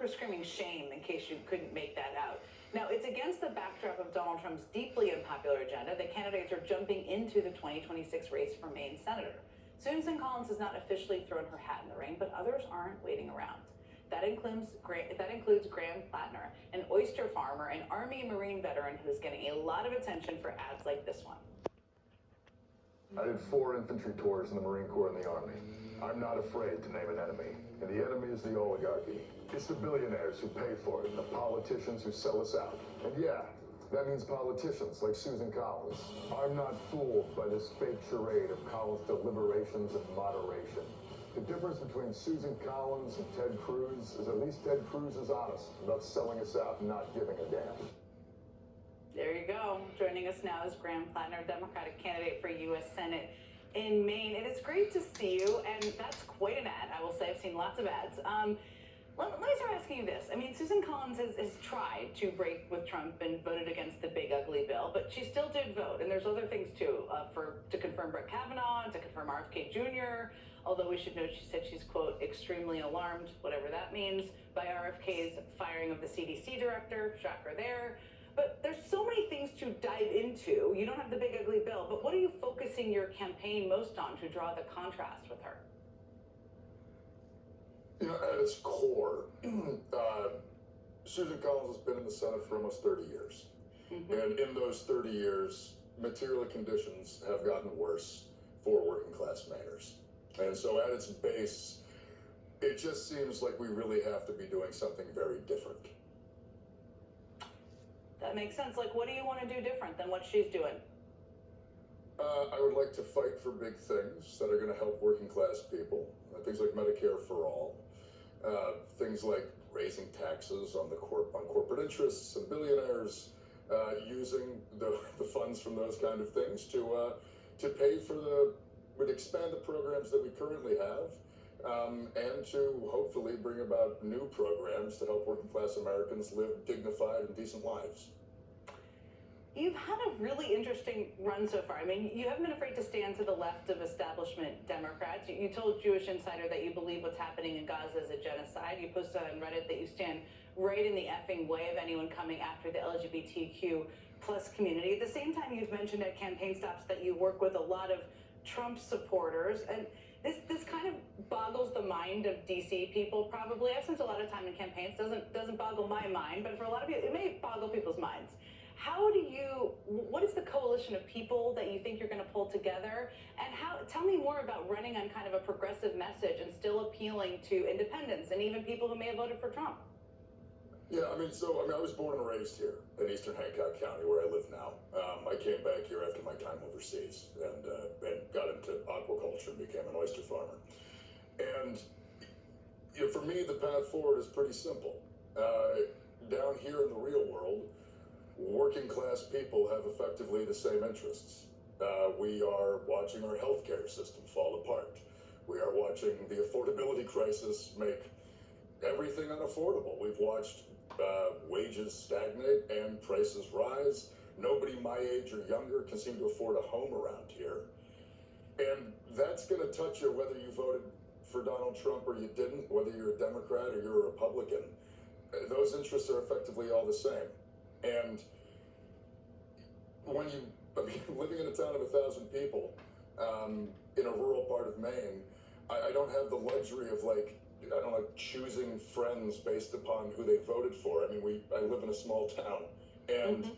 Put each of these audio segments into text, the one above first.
her screaming shame, in case you couldn't make that out. Now, it's against the backdrop of Donald Trump's deeply unpopular agenda that candidates are jumping into the 2026 race for Maine senator. Susan Collins has not officially thrown her hat in the ring, but others aren't waiting around. That includes Graham Platner, an oyster farmer and Army and Marine veteran who's getting a lot of attention for ads like this one. I did 4 infantry tours in the Marine Corps and the Army. I'm not afraid to name an enemy. And the enemy is the oligarchy. It's the billionaires who pay for it and the politicians who sell us out. And yeah, that means politicians like Susan Collins. I'm not fooled by this fake charade of Collins' deliberations and moderation. The difference between Susan Collins and Ted Cruz is at least Ted Cruz is honest about selling us out and not giving a damn. There you go. Joining us now is Graham Platner, Democratic candidate for U.S. Senate in Maine. It is great to see you, and that's quite an ad, I will say. I've seen lots of ads. Let me start asking you this. I mean, Susan Collins has tried to break with Trump and voted against the big ugly bill, but she still did vote. And there's other things too, to confirm Brett Kavanaugh, to confirm RFK Jr., although we should note she said she's, quote, extremely alarmed, whatever that means, by RFK's firing of the CDC director. Shocker there. But there's so many things to dive into. You don't have the big ugly bill, but what are you focusing your campaign most on to draw the contrast with her? You know, at its core, Susan Collins has been in the Senate for almost 30 years. Mm-hmm. And in those 30 years, material conditions have gotten worse for working class Mainers. And so at its base, it just seems like we really have to be doing something very different. That makes sense. Like, what do you want to do different than what she's doing? I would like to fight for big things that are going to help working class people. Things like Medicare for all. Things like raising taxes on corporate interests and billionaires, using the funds from those kind of things to pay for would expand the programs that we currently have, and to hopefully bring about new programs to help working class Americans live dignified and decent lives. You've had a really interesting run so far. I mean, you haven't been afraid to stand to the left of establishment Democrats. You told Jewish Insider that you believe what's happening in Gaza is a genocide. You posted on Reddit that you stand right in the effing way of anyone coming after the LGBTQ plus community. At the same time, you've mentioned at campaign stops that you work with a lot of Trump supporters. And this kind of boggles the mind of DC people, probably. I've spent a lot of time in campaigns. Doesn't boggle my mind, but for a lot of you, it may boggle people's minds. What is the coalition of people that you think you're going to pull together? And tell me more about running on kind of a progressive message and still appealing to independents and even people who may have voted for Trump. Yeah, I was born and raised here in eastern Hancock County, where I live now. I came back here after my time overseas and got into aquaculture and became an oyster farmer. And for me, the path forward is pretty simple. Down here in the real world, working class people have effectively the same interests. We are watching our healthcare system fall apart. We are watching the affordability crisis make everything unaffordable. We've watched wages stagnate and prices rise. Nobody my age or younger can seem to afford a home around here. And that's going to touch you whether you voted for Donald Trump or you didn't, whether you're a Democrat or you're a Republican. Those interests are effectively all the same. And living in a town of 1,000 people in a rural part of Maine, I don't have the luxury of choosing friends based upon who they voted for. I live in a small town, and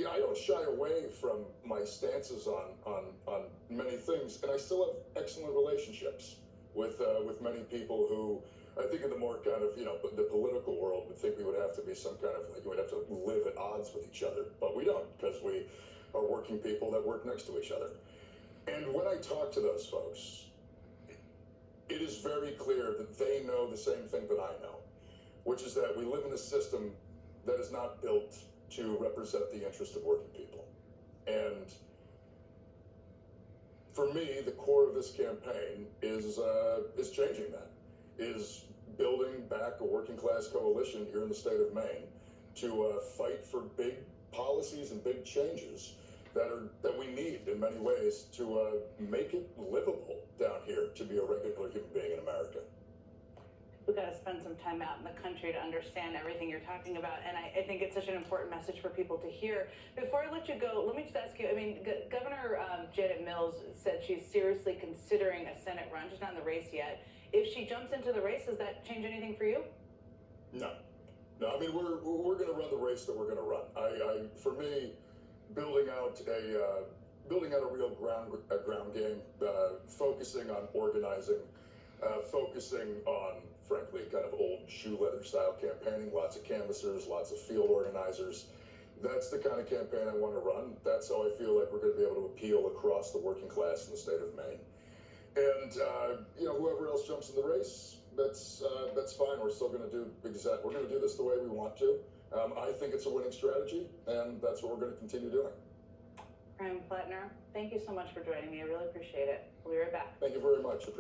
I don't shy away from my stances on many things, and I still have excellent relationships with many people who I think in the more kind of, the political world would think we would have to be some kind of, we would have to live at odds with each other. But we don't, because we are working people that work next to each other. And when I talk to those folks, it is very clear that they know the same thing that I know, which is that we live in a system that is not built to represent the interest of working people. And for me, the core of this campaign is changing that. Is building back a working class coalition here in the state of Maine to fight for big policies and big changes that we need in many ways to make it livable down here to be a regular human being in America. we've got to spend some time out in the country to understand everything you're talking about. And I think it's such an important message for people to hear. Before I let you go, let me just ask you, I mean, Governor Janet Mills said she's seriously considering a Senate run. She's not in the race yet. If she jumps into the race, does that change anything for you? No. No, I mean, we're going to run the race that we're going to run. For me, building out a real ground game, focusing on organizing, focusing on, frankly, kind of old shoe leather style campaigning, lots of canvassers, lots of field organizers. That's the kind of campaign I want to run. That's how I feel like we're going to be able to appeal across the working class in the state of Maine. And whoever else jumps in the race, that's fine. We're still going to do we're going to do this the way we want to. I think it's a winning strategy, and that's what we're going to continue doing. Graham Platner, thank you so much for joining me. I really appreciate it. We'll be right back. Thank you very much.